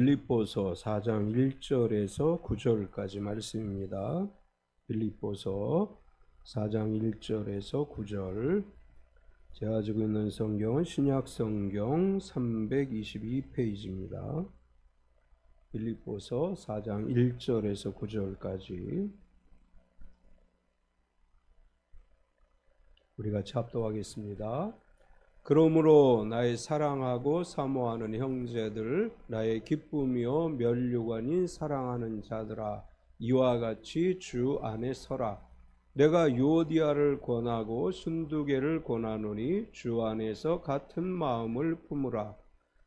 빌립보서 4장 1절에서 9절까지 말씀입니다. 빌립보서 4장 1절에서 9절. 제가 가지고 있는 성경은 신약 성경 322페이지입니다. 빌립보서 4장 1절에서 9절까지 우리 같이 합독하겠습니다. 그러므로 나의 사랑하고 사모하는 형제들, 나의 기쁨이요 면류관인 사랑하는 자들아, 이와 같이 주 안에 서라. 내가 유오디아를 권하고 순두개를 권하노니 주 안에서 같은 마음을 품으라.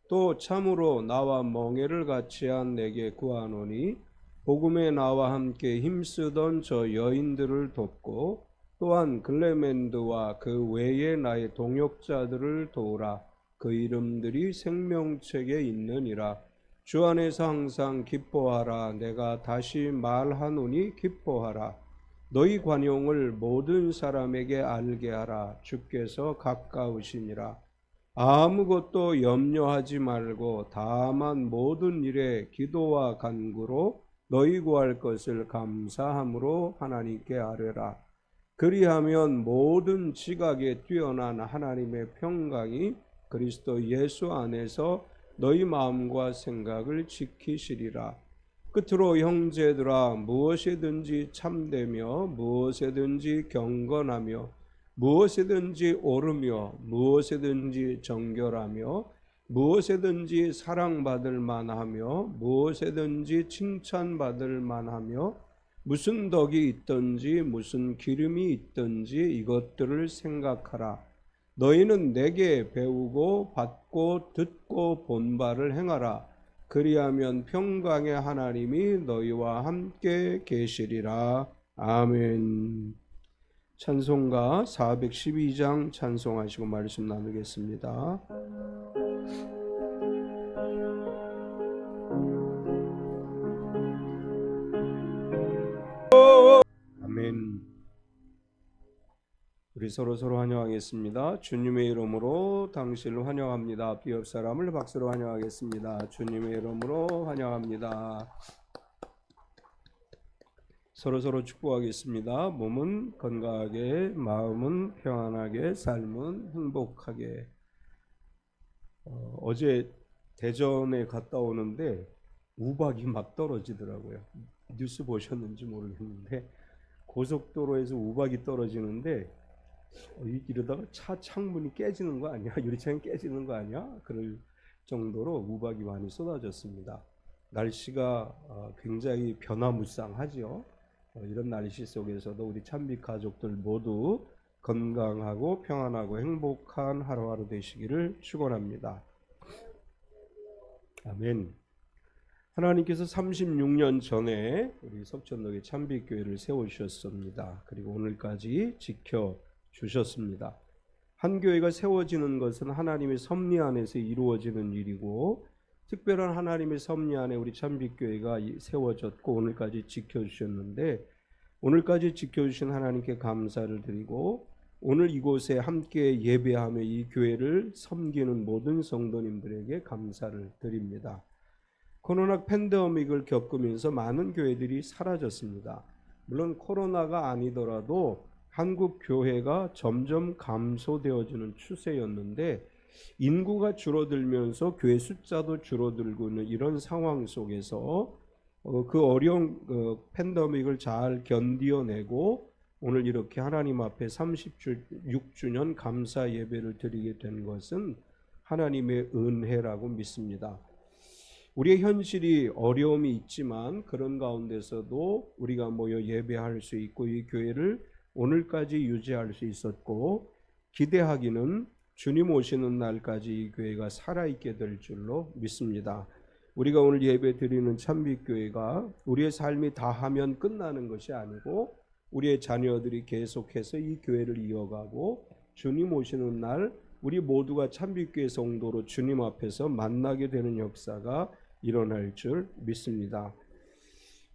또 참으로 나와 멍에를 같이 한 내게 구하노니 복음에 나와 함께 힘쓰던 저 여인들을 돕고 또한 글레멘드와 그 외에 나의 동역자들을 도우라. 그 이름들이 생명책에 있느니라. 주 안에서 항상 기뻐하라. 내가 다시 말하노니 기뻐하라. 너희 관용을 모든 사람에게 알게 하라. 주께서 가까우시니라. 아무것도 염려하지 말고 다만 모든 일에 기도와 간구로 너희 구할 것을 감사함으로 하나님께 아뢰라. 그리하면 모든 지각에 뛰어난 하나님의 평강이 그리스도 예수 안에서 너희 마음과 생각을 지키시리라. 끝으로 형제들아, 무엇이든지 참되며 무엇이든지 경건하며 무엇이든지 옳으며 무엇이든지 정결하며 무엇이든지 사랑받을 만하며 무엇이든지 칭찬받을 만하며 무슨 덕이 있든지 무슨 기름이 있든지 이것들을 생각하라. 너희는 내게 배우고 받고 듣고 본 바를 행하라. 그리하면 평강의 하나님이 너희와 함께 계시리라. 아멘. 찬송가 412장 찬송하시고 말씀 나누겠습니다. 아멘. 우리 서로 환영하겠습니다. 주님의 이름으로 당신을 환영합니다. 앞 옆 사람을 박수로 환영하겠습니다. 주님의 이름으로 환영합니다. 서로 축복하겠습니다. 몸은 건강하게, 마음은 평안하게, 삶은 행복하게. 어제 대전에 갔다 오는데 우박이 막 떨어지더라고요. 뉴스 보셨는지 모르겠는데 고속도로에서 우박이 떨어지는데 이러다가 차 창문이 깨지는 거 아니야? 유리창이 깨지는 거 아니야? 그럴 정도로 우박이 많이 쏟아졌습니다. 날씨가 굉장히 변화무쌍하죠. 이런 날씨 속에서도 우리 찬빛 가족들 모두 건강하고 평안하고 행복한 하루하루 되시기를 축원합니다. 아멘. 하나님께서 36년 전에 우리 석천동에 찬빛교회를 세우셨습니다. 그리고 오늘까지 지켜주셨습니다. 한 교회가 세워지는 것은 하나님의 섭리 안에서 이루어지는 일이고 특별한 하나님의 섭리 안에 우리 찬빛교회가 세워졌고 오늘까지 지켜주셨는데 오늘까지 지켜주신 하나님께 감사를 드리고 오늘 이곳에 함께 예배하며 이 교회를 섬기는 모든 성도님들에게 감사를 드립니다. 코로나 팬데믹을 겪으면서 많은 교회들이 사라졌습니다. 물론 코로나가 아니더라도 한국 교회가 점점 감소되어지는 추세였는데 인구가 줄어들면서 교회 숫자도 줄어들고 있는 이런 상황 속에서 그 어려운 팬데믹을 잘 견디어내고 오늘 이렇게 하나님 앞에 36주년 감사 예배를 드리게 된 것은 하나님의 은혜라고 믿습니다. 우리의 현실이 어려움이 있지만 그런 가운데서도 우리가 모여 예배할 수 있고 이 교회를 오늘까지 유지할 수 있었고 기대하기는 주님 오시는 날까지 이 교회가 살아있게 될 줄로 믿습니다. 우리가 오늘 예배 드리는 찬빛교회가 우리의 삶이 다 하면 끝나는 것이 아니고 우리의 자녀들이 계속해서 이 교회를 이어가고 주님 오시는 날 우리 모두가 찬빛교회 성도로 주님 앞에서 만나게 되는 역사가 일어날 줄 믿습니다.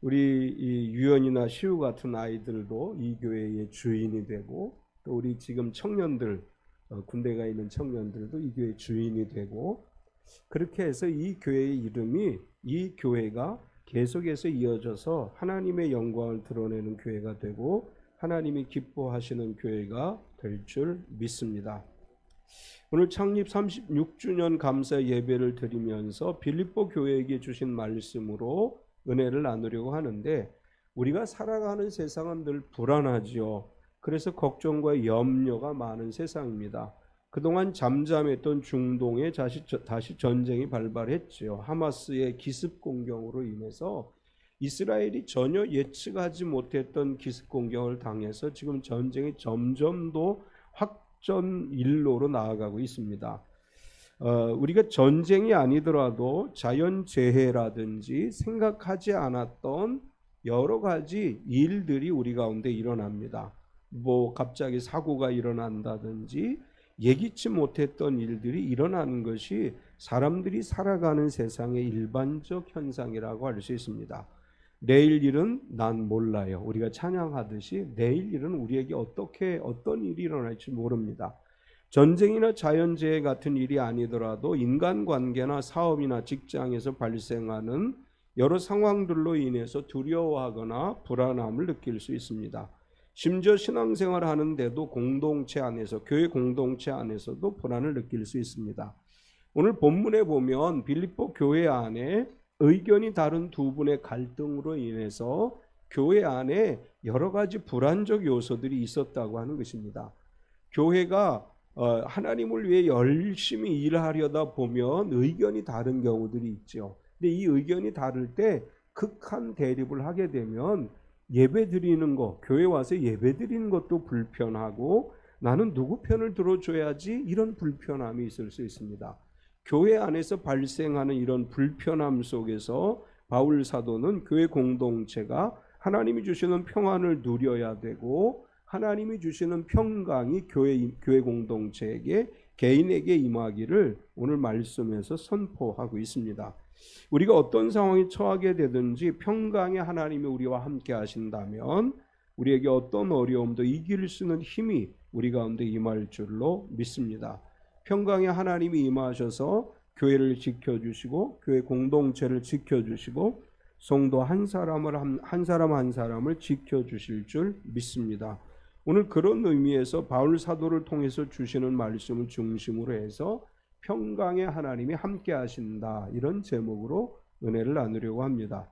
우리 이 유연이나 시우 같은 아이들도 이 교회의 주인이 되고 또 우리 지금 청년들 군대 가 있는 청년들도 이 교회의 주인이 되고 그렇게 해서 이 교회의 이름이 이 교회가 계속해서 이어져서 하나님의 영광을 드러내는 교회가 되고 하나님이 기뻐하시는 교회가 될 줄 믿습니다. 오늘 창립 36주년 감사 예배를 드리면서 빌립보 교회에게 주신 말씀으로 은혜를 나누려고 하는데, 우리가 살아가는 세상은 늘 불안하지요. 그래서 걱정과 염려가 많은 세상입니다. 그동안 잠잠했던 중동에 다시 전쟁이 발발했지요. 하마스의 기습 공격으로 인해서 이스라엘이 전혀 예측하지 못했던 기습 공격을 당해서 지금 전쟁이 점점 더 확전 일로로 나아가고 있습니다. 우리가 전쟁이 아니더라도 자연재해라든지 생각하지 않았던 여러 가지 일들이 우리 가운데 일어납니다. 갑자기 사고가 일어난다든지 예기치 못했던 일들이 일어나는 것이 사람들이 살아가는 세상의 일반적 현상이라고 할 수 있습니다. 내일 일은 난 몰라요. 우리가 찬양하듯이 내일 일은 우리에게 어떤 일이 일어날지 모릅니다. 전쟁이나 자연재해 같은 일이 아니더라도 인간관계나 사업이나 직장에서 발생하는 여러 상황들로 인해서 두려워하거나 불안함을 느낄 수 있습니다. 심지어 신앙생활을 하는데도 공동체 안에서, 교회 공동체 안에서도 불안을 느낄 수 있습니다. 오늘 본문에 보면 빌립보 교회 안에 의견이 다른 두 분의 갈등으로 인해서 교회 안에 여러 가지 불안적 요소들이 있었다고 하는 것입니다. 교회가 하나님을 위해 열심히 일하려다 보면 의견이 다른 경우들이 있죠. 근데 이 의견이 다를 때 극한 대립을 하게 되면 예배 드리는 것, 교회 와서 예배 드리는 것도 불편하고 나는 누구 편을 들어줘야지, 이런 불편함이 있을 수 있습니다. 교회 안에서 발생하는 이런 불편함 속에서 바울 사도는 교회 공동체가 하나님이 주시는 평안을 누려야 되고 하나님이 주시는 평강이 교회 공동체에게, 개인에게 임하기를 오늘 말씀에서 선포하고 있습니다. 우리가 어떤 상황에 처하게 되든지 평강의 하나님이 우리와 함께 하신다면 우리에게 어떤 어려움도 이길 수 있는 힘이 우리 가운데 임할 줄로 믿습니다. 평강의 하나님이 임하셔서 교회를 지켜주시고 교회 공동체를 지켜주시고 성도 한 사람 한 사람을 지켜주실 줄 믿습니다. 오늘 그런 의미에서 바울 사도를 통해서 주시는 말씀을 중심으로 해서 평강의 하나님이 함께 하신다, 이런 제목으로 은혜를 나누려고 합니다.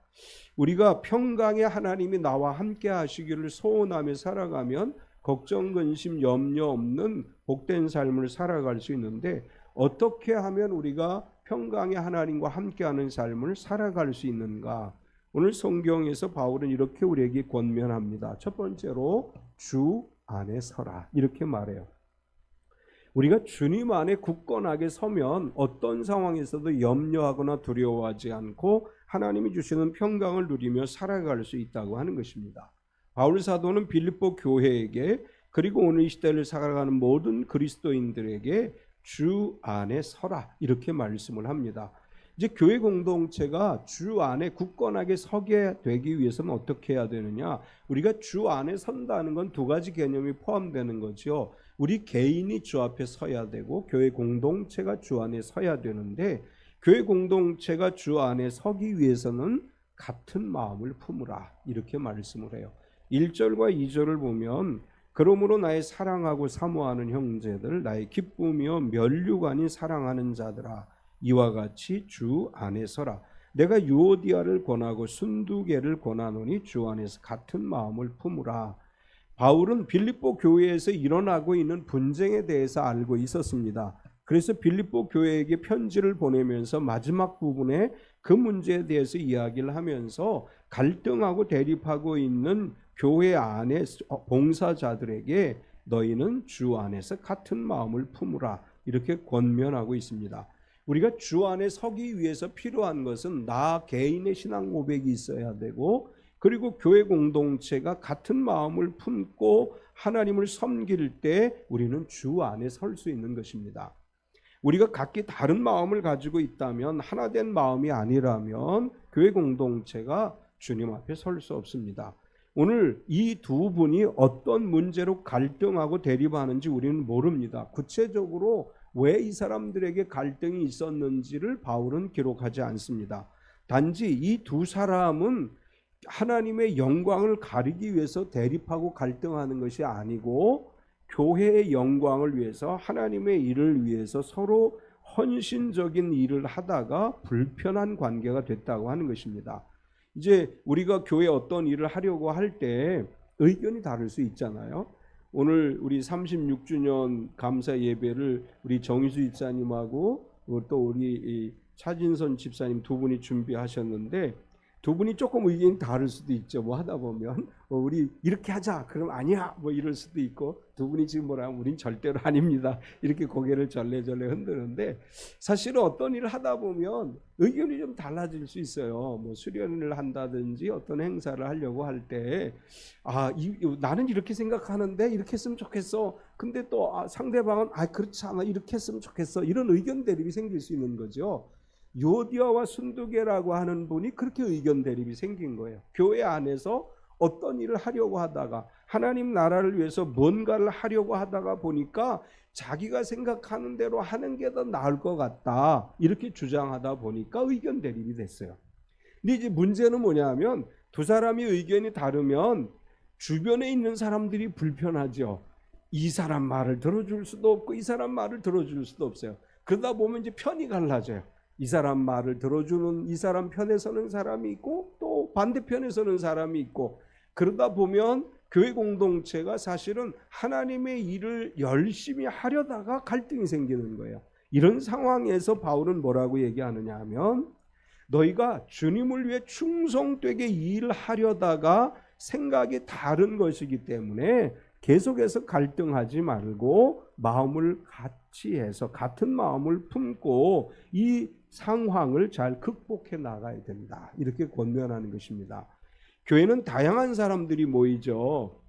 우리가 평강의 하나님이 나와 함께 하시기를 소원하며 살아가면 걱정, 근심, 염려 없는 복된 삶을 살아갈 수 있는데, 어떻게 하면 우리가 평강의 하나님과 함께하는 삶을 살아갈 수 있는가? 오늘 성경에서 바울은 이렇게 우리에게 권면합니다. 첫 번째로 주 안에 서라, 이렇게 말해요. 우리가 주님 안에 굳건하게 서면 어떤 상황에서도 염려하거나 두려워하지 않고 하나님이 주시는 평강을 누리며 살아갈 수 있다고 하는 것입니다. 바울 사도는 빌립보 교회에게, 그리고 오늘 이 시대를 살아가는 모든 그리스도인들에게 주 안에 서라, 이렇게 말씀을 합니다. 이제 교회 공동체가 주 안에 굳건하게 서게 되기 위해서는 어떻게 해야 되느냐? 우리가 주 안에 선다는 건 두 가지 개념이 포함되는 거죠. 우리 개인이 주 앞에 서야 되고 교회 공동체가 주 안에 서야 되는데, 교회 공동체가 주 안에 서기 위해서는 같은 마음을 품으라, 이렇게 말씀을 해요. 1절과 2절을 보면 그러므로 나의 사랑하고 사모하는 형제들, 나의 기쁨이요 면류관이 아닌 사랑하는 자들아, 이와 같이 주 안에 서라. 내가 유오디아를 권하고 순두개를 권하노니 주 안에서 같은 마음을 품으라. 바울은 빌립보 교회에서 일어나고 있는 분쟁에 대해서 알고 있었습니다. 그래서 빌립보 교회에게 편지를 보내면서 마지막 부분에 그 문제에 대해서 이야기를 하면서 갈등하고 대립하고 있는 교회 안에 봉사자들에게 너희는 주 안에서 같은 마음을 품으라, 이렇게 권면하고 있습니다. 우리가 주 안에 서기 위해서 필요한 것은 나 개인의 신앙 고백이 있어야 되고, 그리고 교회 공동체가 같은 마음을 품고 하나님을 섬길 때 우리는 주 안에 설 수 있는 것입니다. 우리가 각기 다른 마음을 가지고 있다면, 하나된 마음이 아니라면 교회 공동체가 주님 앞에 설 수 없습니다. 오늘 이 두 분이 어떤 문제로 갈등하고 대립하는지 우리는 모릅니다. 구체적으로 왜 이 사람들에게 갈등이 있었는지를 바울은 기록하지 않습니다. 단지 이 두 사람은 하나님의 영광을 가리기 위해서 대립하고 갈등하는 것이 아니고 교회의 영광을 위해서 하나님의 일을 위해서 서로 헌신적인 일을 하다가 불편한 관계가 됐다고 하는 것입니다. 이제 우리가 교회에 어떤 일을 하려고 할 때 의견이 다를 수 있잖아요. 오늘 우리 36주년 감사 예배를 우리 정희수 집사님하고 또 우리 차진선 집사님 두 분이 준비하셨는데 두 분이 조금 의견이 다를 수도 있죠. 뭐 하다 보면 우리 이렇게 하자 그럼 아니야 뭐 이럴 수도 있고, 두 분이 지금 뭐라 하면 우린 절대로 아닙니다 이렇게 고개를 절레절레 흔드는데, 사실은 어떤 일을 하다 보면 의견이 좀 달라질 수 있어요. 뭐 수련을 한다든지 어떤 행사를 하려고 할 때 나는 이렇게 생각하는데 이렇게 했으면 좋겠어, 근데 또 상대방은 그렇지 않아 이렇게 했으면 좋겠어, 이런 의견 대립이 생길 수 있는 거죠. 요디아와 순두계라고 하는 분이 그렇게 의견 대립이 생긴 거예요. 교회 안에서 어떤 일을 하려고 하다가 하나님 나라를 위해서 뭔가를 하려고 하다가 보니까 자기가 생각하는 대로 하는 게 더 나을 것 같다 이렇게 주장하다 보니까 의견 대립이 됐어요. 근데 이제 문제는 뭐냐면 두 사람이 의견이 다르면 주변에 있는 사람들이 불편하죠. 이 사람 말을 들어줄 수도 없고 이 사람 말을 들어줄 수도 없어요. 그러다 보면 이제 편이 갈라져요. 이 사람 말을 들어주는 이 사람 편에 서는 사람이 있고 또 반대편에 서는 사람이 있고, 그러다 보면 교회 공동체가 사실은 하나님의 일을 열심히 하려다가 갈등이 생기는 거예요. 이런 상황에서 바울은 뭐라고 얘기하느냐 하면, 너희가 주님을 위해 충성되게 일하려다가 생각이 다른 것이기 때문에 계속해서 갈등하지 말고 마음을 같이 해서 같은 마음을 품고 이 상황을 잘 극복해 나가야 된다 이렇게 권면하는 것입니다. 교회는 다양한 사람들이 모이죠.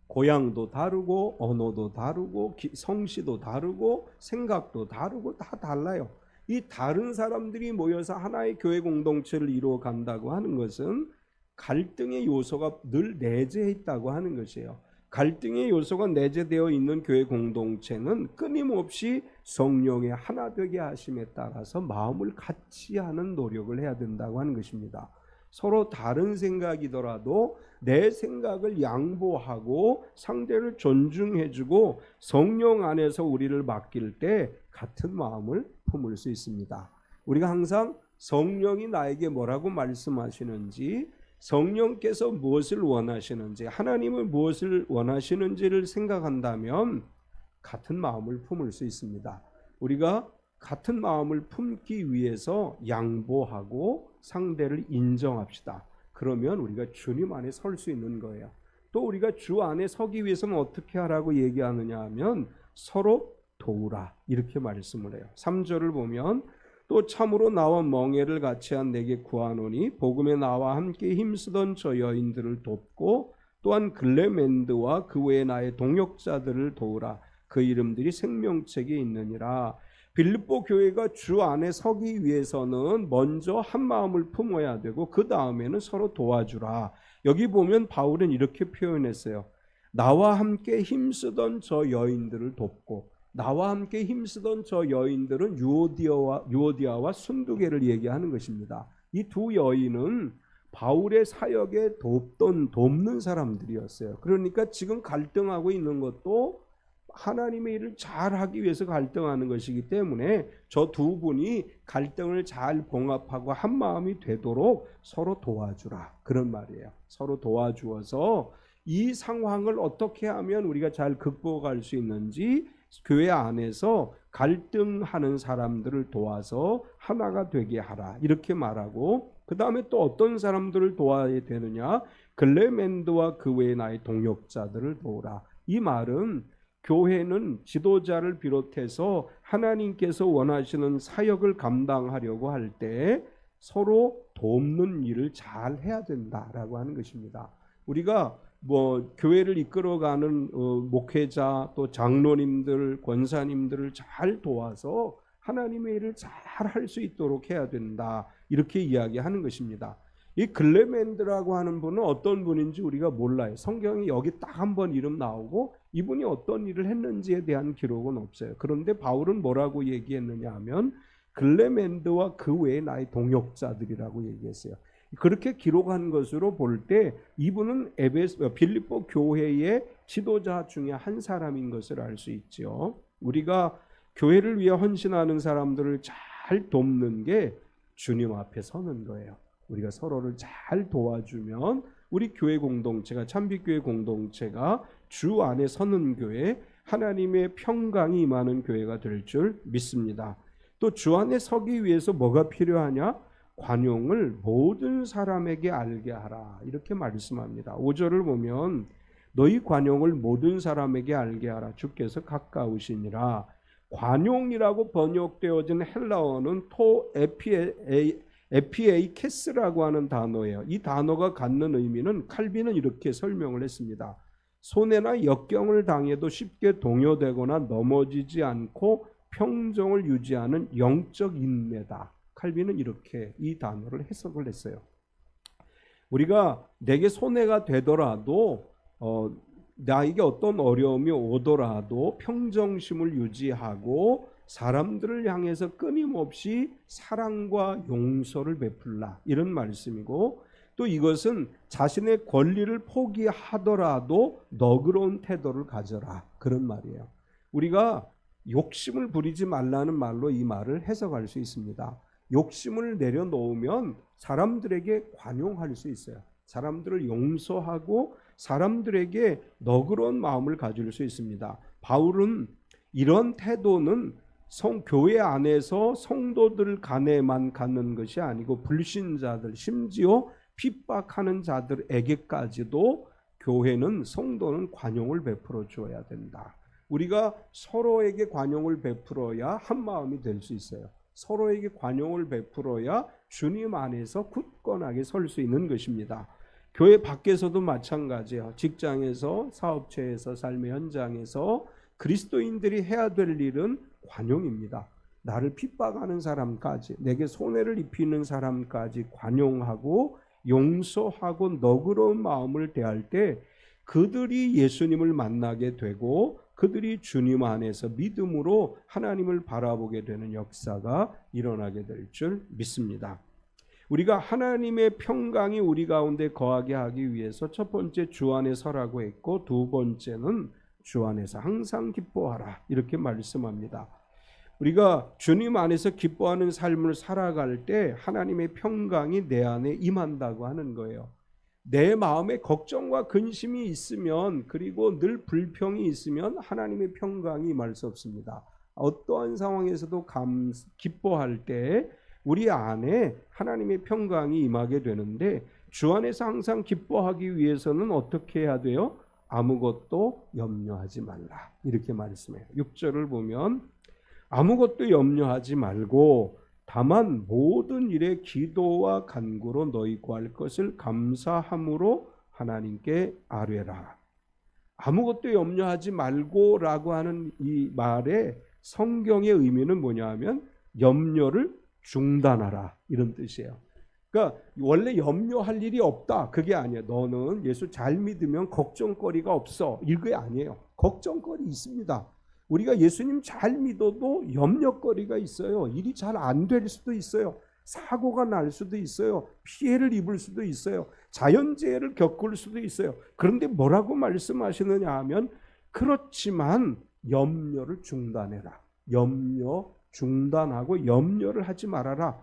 고향도 다르고 언어도 다르고 성씨도 다르고 생각도 다르고 다 달라요. 이 다른 사람들이 모여서 하나의 교회 공동체를 이루어 간다고 하는 것은 갈등의 요소가 늘 내재해 있다고 하는 것이에요. 갈등의 요소가 내재되어 있는 교회 공동체는 끊임없이 성령의 하나 되게 하심에 따라서 마음을 같이 하는 노력을 해야 된다고 하는 것입니다. 서로 다른 생각이더라도 내 생각을 양보하고 상대를 존중해주고 성령 안에서 우리를 맡길 때 같은 마음을 품을 수 있습니다. 우리가 항상 성령이 나에게 뭐라고 말씀하시는지, 성령께서 무엇을 원하시는지, 하나님은 무엇을 원하시는지를 생각한다면 같은 마음을 품을 수 있습니다. 우리가 같은 마음을 품기 위해서 양보하고 상대를 인정합시다. 그러면 우리가 주님 안에 설 수 있는 거예요. 또 우리가 주 안에 서기 위해서는 어떻게 하라고 얘기하느냐 하면 서로 도우라 이렇게 말씀을 해요. 3절을 보면 또 참으로 나와 멍에를 같이 한 내게 구하노니 복음에 나와 함께 힘쓰던 저 여인들을 돕고 또한 글레멘드와 그 외에 나의 동역자들을 도우라. 그 이름들이 생명책에 있느니라. 빌립보 교회가 주 안에 서기 위해서는 먼저 한 마음을 품어야 되고 그 다음에는 서로 도와주라. 여기 보면 바울은 이렇게 표현했어요. 나와 함께 힘쓰던 저 여인들을 돕고, 나와 함께 힘쓰던 저 여인들은 유오디아와 순두계를 얘기하는 것입니다. 이 두 여인은 바울의 사역에 돕는 사람들이었어요. 그러니까 지금 갈등하고 있는 것도 하나님의 일을 잘하기 위해서 갈등하는 것이기 때문에 저 두 분이 갈등을 잘 봉합하고 한 마음이 되도록 서로 도와주라 그런 말이에요. 서로 도와주어서 이 상황을 어떻게 하면 우리가 잘 극복할 수 있는지 교회 안에서 갈등하는 사람들을 도와서 하나가 되게 하라 이렇게 말하고, 그 다음에 또 어떤 사람들을 도와야 되느냐, 글레멘드와 그 외의 나의 동역자들을 도우라. 이 말은 교회는 지도자를 비롯해서 하나님께서 원하시는 사역을 감당하려고 할 때 서로 돕는 일을 잘 해야 된다라고 하는 것입니다. 우리가 교회를 이끌어가는 목회자 또 장로님들 권사님들을 잘 도와서 하나님의 일을 잘 할 수 있도록 해야 된다 이렇게 이야기하는 것입니다. 이 글레멘드라고 하는 분은 어떤 분인지 우리가 몰라요. 성경에 여기 딱 한 번 이름 나오고 이분이 어떤 일을 했는지에 대한 기록은 없어요. 그런데 바울은 뭐라고 얘기했느냐 하면 글레멘드와 그 외에 나의 동역자들이라고 얘기했어요. 그렇게 기록한 것으로 볼 때 이분은 빌립보 교회의 지도자 중에 한 사람인 것을 알 수 있죠. 우리가 교회를 위해 헌신하는 사람들을 잘 돕는 게 주님 앞에 서는 거예요. 우리가 서로를 잘 도와주면 우리 교회 공동체가, 참빛교회 공동체가 주 안에 서는 교회, 하나님의 평강이 임하는 교회가 될 줄 믿습니다. 또 주 안에 서기 위해서 뭐가 필요하냐? 관용을 모든 사람에게 알게 하라, 이렇게 말씀합니다. 5절을 보면 너희 관용을 모든 사람에게 알게 하라, 주께서 가까우시니라. 관용이라고 번역되어진 헬라어는 토 에피에이케스라고 하는 단어예요. 이 단어가 갖는 의미는 칼빈은 이렇게 설명을 했습니다. 손해나 역경을 당해도 쉽게 동요되거나 넘어지지 않고 평정을 유지하는 영적 인내다. 칼빈은 이렇게 이 단어를 해석을 했어요. 우리가 내게 손해가 되더라도 나에게 어떤 어려움이 오더라도 평정심을 유지하고 사람들을 향해서 끊임없이 사랑과 용서를 베풀라, 이런 말씀이고, 또 이것은 자신의 권리를 포기하더라도 너그러운 태도를 가져라, 그런 말이에요. 우리가 욕심을 부리지 말라는 말로 이 말을 해석할 수 있습니다. 욕심을 내려놓으면 사람들에게 관용할 수 있어요. 사람들을 용서하고 사람들에게 너그러운 마음을 가질 수 있습니다. 바울은 이런 태도는 교회 안에서 성도들 간에만 갖는 것이 아니고 불신자들, 심지어 핍박하는 자들에게까지도 교회는, 성도는 관용을 베풀어 주어야 된다. 우리가 서로에게 관용을 베풀어야 한 마음이 될 수 있어요. 서로에게 관용을 베풀어야 주님 안에서 굳건하게 설 수 있는 것입니다. 교회 밖에서도 마찬가지예요. 직장에서, 사업체에서, 삶의 현장에서 그리스도인들이 해야 될 일은 관용입니다. 나를 핍박하는 사람까지, 내게 손해를 입히는 사람까지 관용하고 용서하고 너그러운 마음을 대할 때 그들이 예수님을 만나게 되고 그들이 주님 안에서 믿음으로 하나님을 바라보게 되는 역사가 일어나게 될 줄 믿습니다. 우리가 하나님의 평강이 우리 가운데 거하게 하기 위해서 첫 번째 주 안에 서라고 했고, 두 번째는 주 안에서 항상 기뻐하라, 이렇게 말씀합니다. 우리가 주님 안에서 기뻐하는 삶을 살아갈 때 하나님의 평강이 내 안에 임한다고 하는 거예요. 내 마음에 걱정과 근심이 있으면, 그리고 늘 불평이 있으면 하나님의 평강이 임할 수 없습니다. 어떠한 상황에서도 기뻐할 때 우리 안에 하나님의 평강이 임하게 되는데, 주 안에서 항상 기뻐하기 위해서는 어떻게 해야 돼요? 아무것도 염려하지 말라, 이렇게 말씀해요. 6절을 보면 아무것도 염려하지 말고 다만 모든 일에 기도와 간구로 너희 구할 것을 감사함으로 하나님께 아뢰라. 아무것도 염려하지 말고 라고 하는 이 말의 성경의 의미는 뭐냐 하면 염려를 중단하라, 이런 뜻이에요. 그러니까 원래 염려할 일이 없다, 그게 아니에요. 너는 예수 잘 믿으면 걱정거리가 없어, 이게 아니에요. 걱정거리 있습니다. 우리가 예수님 잘 믿어도 염려거리가 있어요. 일이 잘 안 될 수도 있어요. 사고가 날 수도 있어요. 피해를 입을 수도 있어요. 자연재해를 겪을 수도 있어요. 그런데 뭐라고 말씀하시느냐 하면, 그렇지만 염려를 중단해라. 염려 중단하고 염려를 하지 말아라.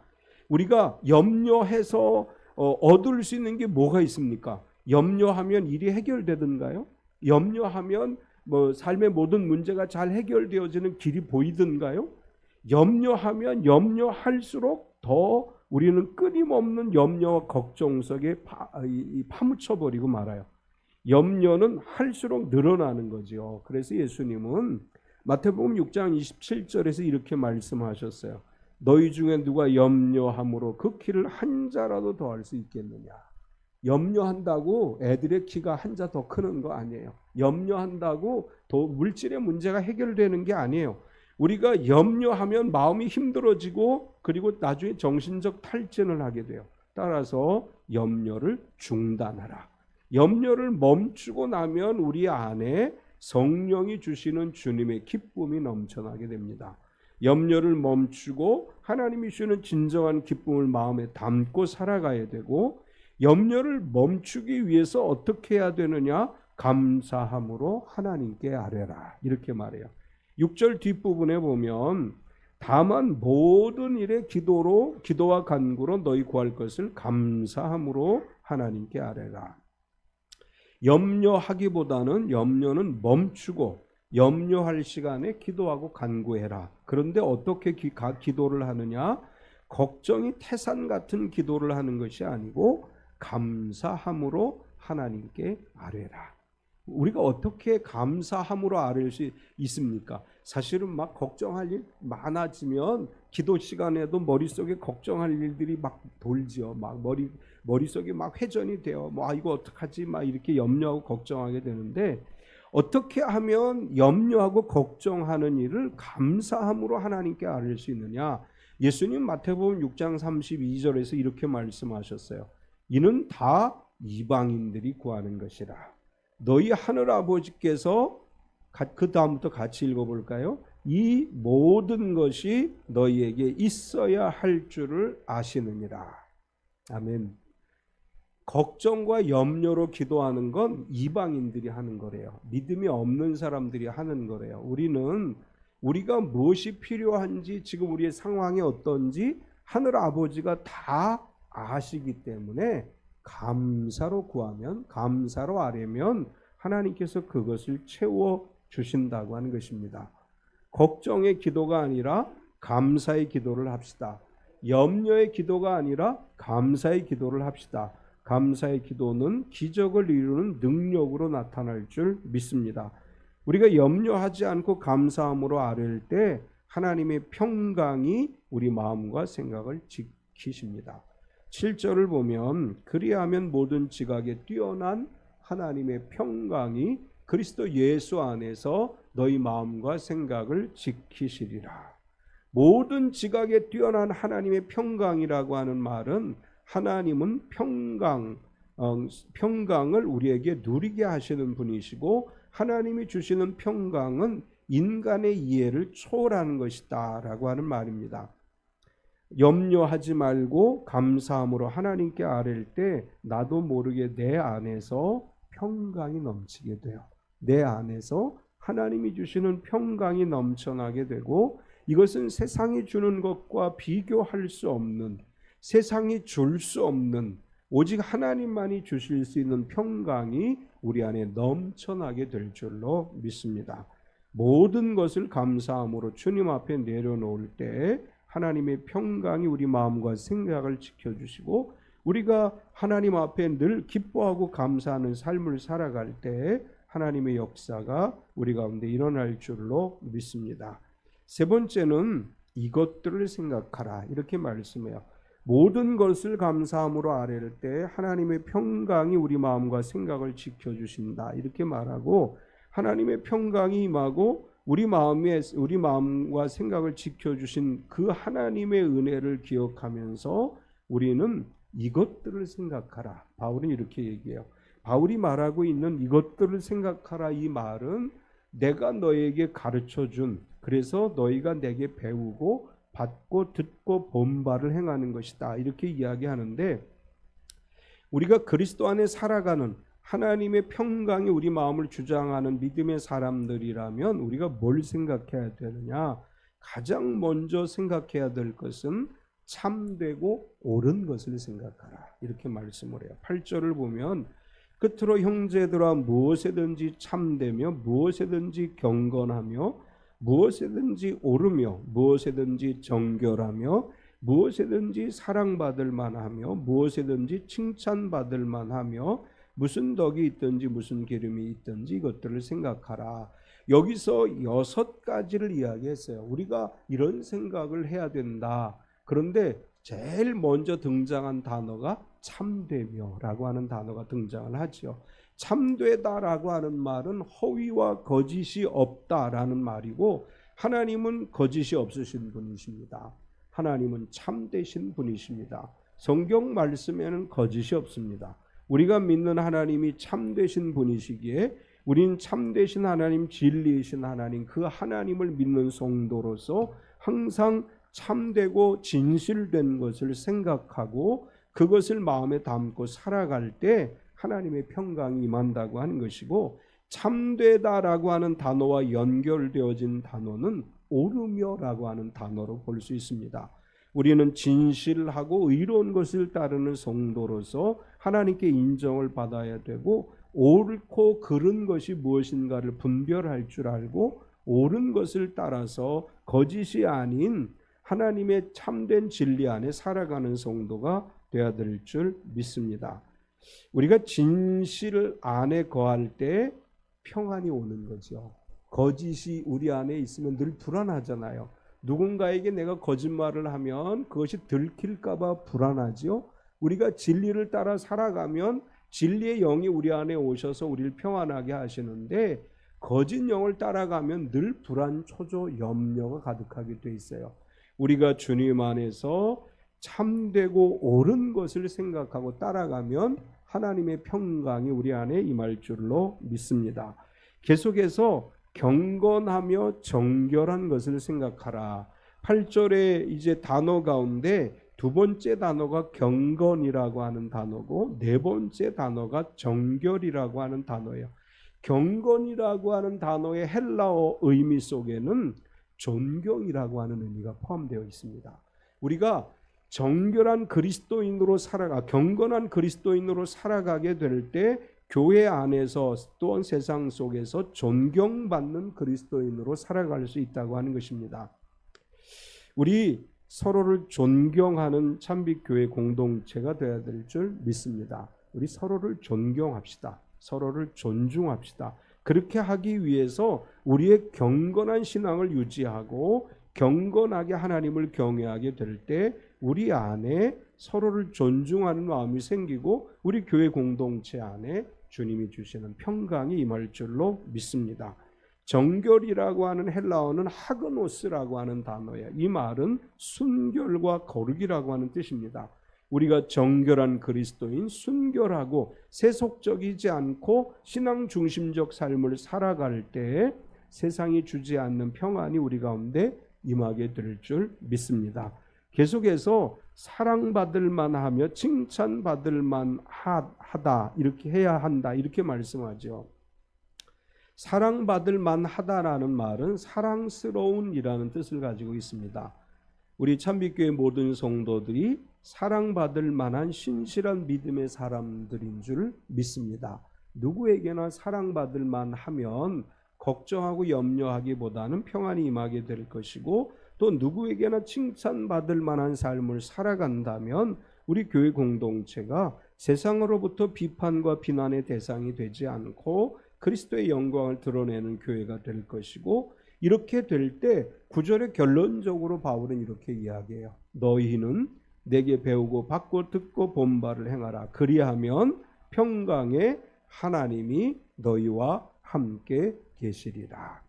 우리가 염려해서 얻을 수 있는 게 뭐가 있습니까? 염려하면 일이 해결되던가요? 염려하면 삶의 모든 문제가 잘 해결되어지는 길이 보이던가요? 염려하면 염려할수록 더 우리는 끊임없는 염려와 걱정 속에 파묻혀버리고 말아요. 염려는 할수록 늘어나는 거죠. 그래서 예수님은 마태복음 6장 27절에서 이렇게 말씀하셨어요. 너희 중에 누가 염려함으로 그 키를 한 자라도 더 할 수 있겠느냐. 염려한다고 애들의 키가 한 자 더 크는 거 아니에요. 염려한다고 더 물질의 문제가 해결되는 게 아니에요. 우리가 염려하면 마음이 힘들어지고 그리고 나중에 정신적 탈진을 하게 돼요. 따라서 염려를 중단하라. 염려를 멈추고 나면 우리 안에 성령이 주시는 주님의 기쁨이 넘쳐나게 됩니다. 염려를 멈추고 하나님이 주는 진정한 기쁨을 마음에 담고 살아가야 되고, 염려를 멈추기 위해서 어떻게 해야 되느냐? 감사함으로 하나님께 아뢰라, 이렇게 말해요. 6절 뒷부분에 보면 다만 모든 일에 기도와 간구로 너희 구할 것을 감사함으로 하나님께 아뢰라. 염려하기보다는 염려는 멈추고 염려할 시간에 기도하고 간구해라. 그런데 어떻게 기도를 하느냐? 걱정이 태산 같은 기도를 하는 것이 아니고 감사함으로 하나님께 아뢰라. 우리가 어떻게 감사함으로 아뢰일 수 있습니까? 사실은 막 걱정할 일 많아지면 기도 시간에도 머릿속에 걱정할 일들이 막 돌지요. 막 머릿속이 막 회전이 돼요. 이거 어떡하지? 막 이렇게 염려하고 걱정하게 되는데, 어떻게 하면 염려하고 걱정하는 일을 감사함으로 하나님께 아뢰일 수 있느냐? 예수님 마태복음 6장 32절에서 이렇게 말씀하셨어요. 이는 다 이방인들이 구하는 것이라. 너희 하늘 아버지께서, 그 다음부터 같이 읽어볼까요? 이 모든 것이 너희에게 있어야 할 줄을 아시느니라. 아멘. 걱정과 염려로 기도하는 건 이방인들이 하는 거래요. 믿음이 없는 사람들이 하는 거래요. 우리가 무엇이 필요한지, 지금 우리의 상황이 어떤지 하늘 아버지가 다 아시기 때문에 감사로 구하면, 감사로 아뢰면 하나님께서 그것을 채워 주신다고 하는 것입니다. 걱정의 기도가 아니라 감사의 기도를 합시다. 염려의 기도가 아니라 감사의 기도를 합시다. 감사의 기도는 기적을 이루는 능력으로 나타날 줄 믿습니다. 우리가 염려하지 않고 감사함으로 아뢰일 때 하나님의 평강이 우리 마음과 생각을 지키십니다. 7절을 보면 그리하면 모든 지각에 뛰어난 하나님의 평강이 그리스도 예수 안에서 너희 마음과 생각을 지키시리라. 모든 지각에 뛰어난 하나님의 평강이라고 하는 말은, 하나님은 평강을 우리에게 누리게 하시는 분이시고, 하나님이 주시는 평강은 인간의 이해를 초월하는 것이다 라고 하는 말입니다. 염려하지 말고 감사함으로 하나님께 아뢰일 때 나도 모르게 내 안에서 평강이 넘치게 돼요. 내 안에서 하나님이 주시는 평강이 넘쳐나게 되고, 이것은 세상이 주는 것과 비교할 수 없는, 세상이 줄 수 없는, 오직 하나님만이 주실 수 있는 평강이 우리 안에 넘쳐나게 될 줄로 믿습니다. 모든 것을 감사함으로 주님 앞에 내려놓을 때 하나님의 평강이 우리 마음과 생각을 지켜주시고, 우리가 하나님 앞에 늘 기뻐하고 감사하는 삶을 살아갈 때 하나님의 역사가 우리 가운데 일어날 줄로 믿습니다. 세 번째는 이것들을 생각하라, 이렇게 말씀해요. 모든 것을 감사함으로 아뢰를 때 하나님의 평강이 우리 마음과 생각을 지켜주신다, 이렇게 말하고, 하나님의 평강이 임하고 우리 마음과 생각을 지켜주신 그 하나님의 은혜를 기억하면서 우리는 이것들을 생각하라. 바울은 이렇게 얘기해요. 바울이 말하고 있는 이것들을 생각하라, 이 말은 내가 너에게 가르쳐준, 그래서 너희가 내게 배우고 받고 듣고 본 바를 행하는 것이다, 이렇게 이야기하는데, 우리가 그리스도 안에 살아가는 하나님의 평강이 우리 마음을 주장하는 믿음의 사람들이라면 우리가 뭘 생각해야 되느냐? 가장 먼저 생각해야 될 것은 참되고 옳은 것을 생각하라, 이렇게 말씀을 해요. 8절을 보면 끝으로 형제들아 무엇에든지 참되며 무엇에든지 경건하며 무엇에든지 옳으며 무엇에든지 정결하며 무엇에든지 사랑받을 만하며 무엇에든지 칭찬받을 만하며 무슨 덕이 있든지 무슨 기름이 있든지 이것들을 생각하라. 여기서 6가지를 이야기했어요. 우리가 이런 생각을 해야 된다. 그런데 제일 먼저 등장한 단어가 참되며라고 하는 단어가 등장을 하죠. 참되다라고 하는 말은 허위와 거짓이 없다라는 말이고, 하나님은 거짓이 없으신 분이십니다. 하나님은 참되신 분이십니다. 성경 말씀에는 거짓이 없습니다. 우리가 믿는 하나님이 참되신 분이시기에 우리는 참되신 하나님, 진리이신 하나님, 그 하나님을 믿는 성도로서 항상 참되고 진실된 것을 생각하고 그것을 마음에 담고 살아갈 때 하나님의 평강이 임한다고 하는 것이고, 참되다라고 하는 단어와 연결되어진 단어는 오르며라고 하는 단어로 볼 수 있습니다. 우리는 진실하고 의로운 것을 따르는 성도로서 하나님께 인정을 받아야 되고, 옳고 그른 것이 무엇인가를 분별할 줄 알고 옳은 것을 따라서 거짓이 아닌 하나님의 참된 진리 안에 살아가는 성도가 되어야 될 줄 믿습니다. 우리가 진실 안에 거할 때 평안이 오는 거죠. 거짓이 우리 안에 있으면 늘 불안하잖아요. 누군가에게 내가 거짓말을 하면 그것이 들킬까 봐 불안하지요. 우리가 진리를 따라 살아가면 진리의 영이 우리 안에 오셔서 우리를 평안하게 하시는데, 거짓 영을 따라가면 늘 불안, 초조, 염려가 가득하게 돼 있어요. 우리가 주님 안에서 참되고 옳은 것을 생각하고 따라가면 하나님의 평강이 우리 안에 임할 줄로 믿습니다. 계속해서 경건하며 정결한 것을 생각하라. 8절에 이제 단어 가운데 두 번째 단어가 경건이라고 하는 단어고, 네 번째 단어가 정결이라고 하는 단어예요. 경건이라고 하는 단어의 헬라어 의미 속에는 존경이라고 하는 의미가 포함되어 있습니다. 우리가 정결한 그리스도인으로 경건한 그리스도인으로 살아가게 될 때 교회 안에서 또한 세상 속에서 존경받는 그리스도인으로 살아갈 수 있다고 하는 것입니다. 우리 서로를 존경하는 참빛교회 공동체가 되어야 될 줄 믿습니다. 우리 서로를 존경합시다. 서로를 존중합시다. 그렇게 하기 위해서 우리의 경건한 신앙을 유지하고 경건하게 하나님을 경외하게 될 때 우리 안에 서로를 존중하는 마음이 생기고 우리 교회 공동체 안에 주님이 주시는 평강이 임할 줄로 믿습니다. 정결이라고 하는 헬라어는 하그노스라고 하는 단어예요. 이 말은 순결과 거룩이라고 하는 뜻입니다. 우리가 정결한 그리스도인, 순결하고 세속적이지 않고 신앙 중심적 삶을 살아갈 때 세상이 주지 않는 평안이 우리 가운데 임하게 될 줄 믿습니다. 계속해서 사랑받을 만하며 칭찬받을 만하다, 이렇게 해야 한다, 이렇게 말씀하죠. 사랑받을 만하다라는 말은 사랑스러운이라는 뜻을 가지고 있습니다. 우리 참빛교회 모든 성도들이 사랑받을 만한 신실한 믿음의 사람들인 줄 믿습니다. 누구에게나 사랑받을 만하면 걱정하고 염려하기보다는 평안이 임하게 될 것이고, 또 누구에게나 칭찬받을 만한 삶을 살아간다면 우리 교회 공동체가 세상으로부터 비판과 비난의 대상이 되지 않고 그리스도의 영광을 드러내는 교회가 될 것이고, 이렇게 될 때 9절의 결론적으로 바울은 이렇게 이야기해요. 너희는 내게 배우고 받고 듣고 본 바를 행하라. 그리하면 평강의 하나님이 너희와 함께 계시리라.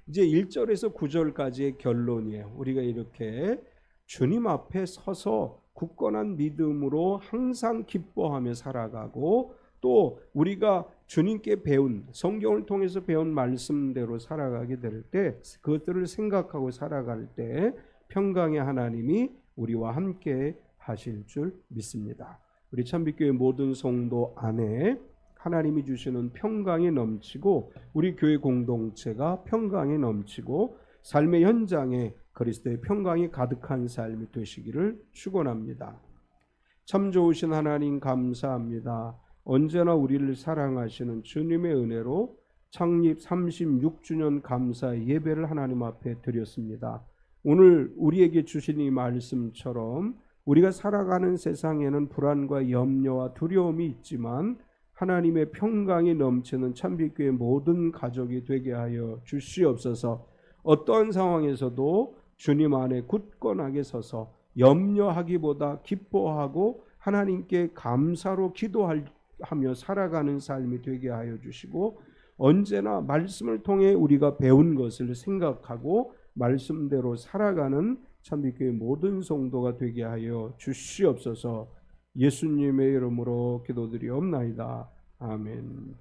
이제 1절에서 9절까지의 결론이에요. 우리가 이렇게 주님 앞에 서서 굳건한 믿음으로 항상 기뻐하며 살아가고, 또 우리가 주님께 배운, 성경을 통해서 배운 말씀대로 살아가게 될 때, 그것들을 생각하고 살아갈 때 평강의 하나님이 우리와 함께 하실 줄 믿습니다. 우리 참빛교회 모든 성도 안에 하나님이 주시는 평강이 넘치고, 우리 교회 공동체가 평강이 넘치고 삶의 현장에 그리스도의 평강이 가득한 삶이 되시기를 축원합니다. 참 좋으신 하나님 감사합니다. 언제나 우리를 사랑하시는 주님의 은혜로 창립 36주년 감사 예배를 하나님 앞에 드렸습니다. 오늘 우리에게 주신 이 말씀처럼 우리가 살아가는 세상에는 불안과 염려와 두려움이 있지만 하나님의 평강이 넘치는 참빛교회 모든 가족이 되게 하여 주시옵소서. 어떠한 상황에서도 주님 안에 굳건하게 서서 염려하기보다 기뻐하고 하나님께 감사로 기도하며 살아가는 삶이 되게 하여 주시고, 언제나 말씀을 통해 우리가 배운 것을 생각하고 말씀대로 살아가는 참빛교회 모든 성도가 되게 하여 주시옵소서. 예수님의 이름으로 기도드리옵나이다. 아멘.